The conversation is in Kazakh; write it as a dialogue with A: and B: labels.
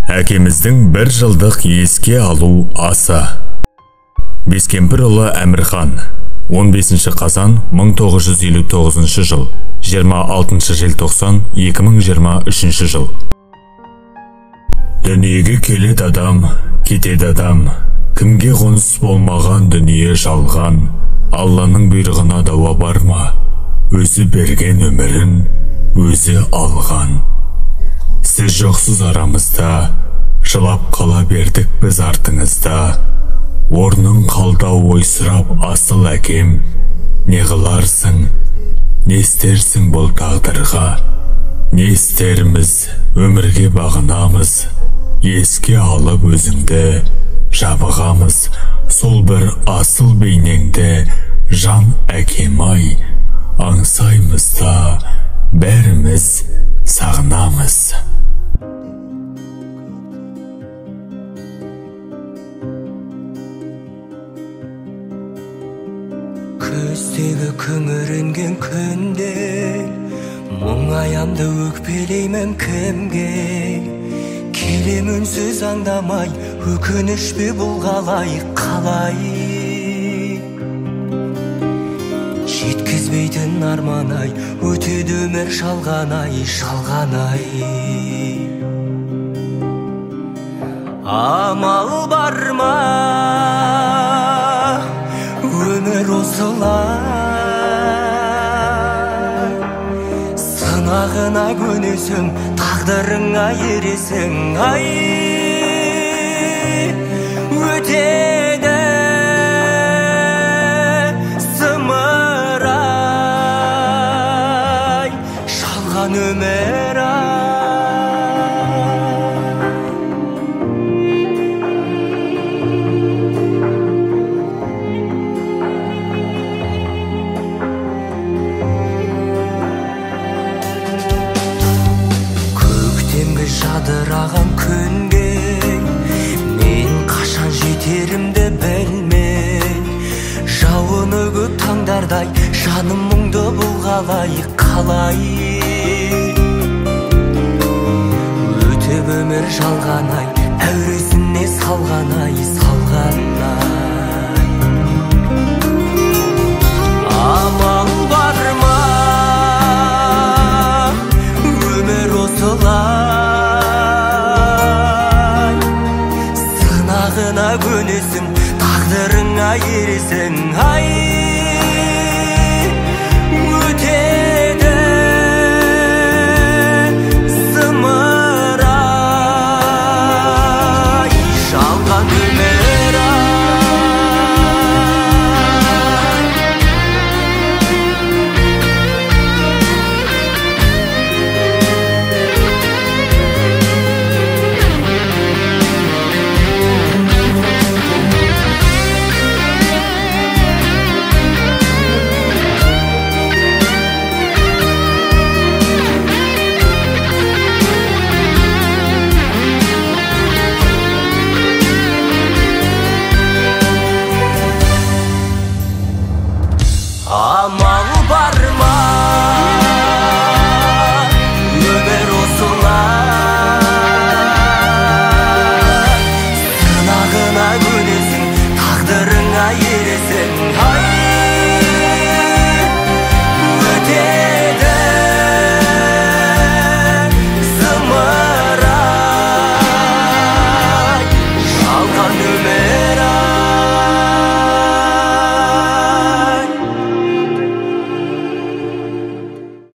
A: Әкеміздің 1 жылдық еске алу асы. Бескемпірұлы Әмірхан, 15 қазан 1959 жыл, 26 желтоқсан 2023 жыл. Дүниеге келеді адам, кетеді адам. Кімге қоныс болмаған дүние жалған. Алланың бұйрығына дауа бар ма? Өзі берген өмірін, өзі алған. Сіз жоқсыз арамызда, жылап қала бердік біз артыңызда. Орның қалдау ойсырап асыл әкем. Не қыларсың, не істерсің бұл тағдырға? Не істеріміз, өмірге бағынамыз. Еске алып өзіңді жабығамыз. Сол бір асыл бейнеңді жан әкем-ай, аңсаймызда бәріміз сағынамыз.
B: Көздегі күңіренген күнде мұңаямды өкпелеймін кімге? Келем үнсіз аңдамай, өкініш пе бұл қалай? Жеткізбейтін арман-ай, өтеді өмір шалған-ай. Амал бар ма? Өмір осылай. Сынағына көнесің, тағдырыңа ересің. Ай, өтеді сымырай, шалған өмір ай. Жадыраған күнге мен қашан жетерімді білмей, жауын өгіп таңдардай жаным мұңды бұл қалай? Өтіп өмір жалған-ай, әуресіне салған-ай. Амал бар ма? Өмір осылай. Көнесің, тағдырыңа ересің.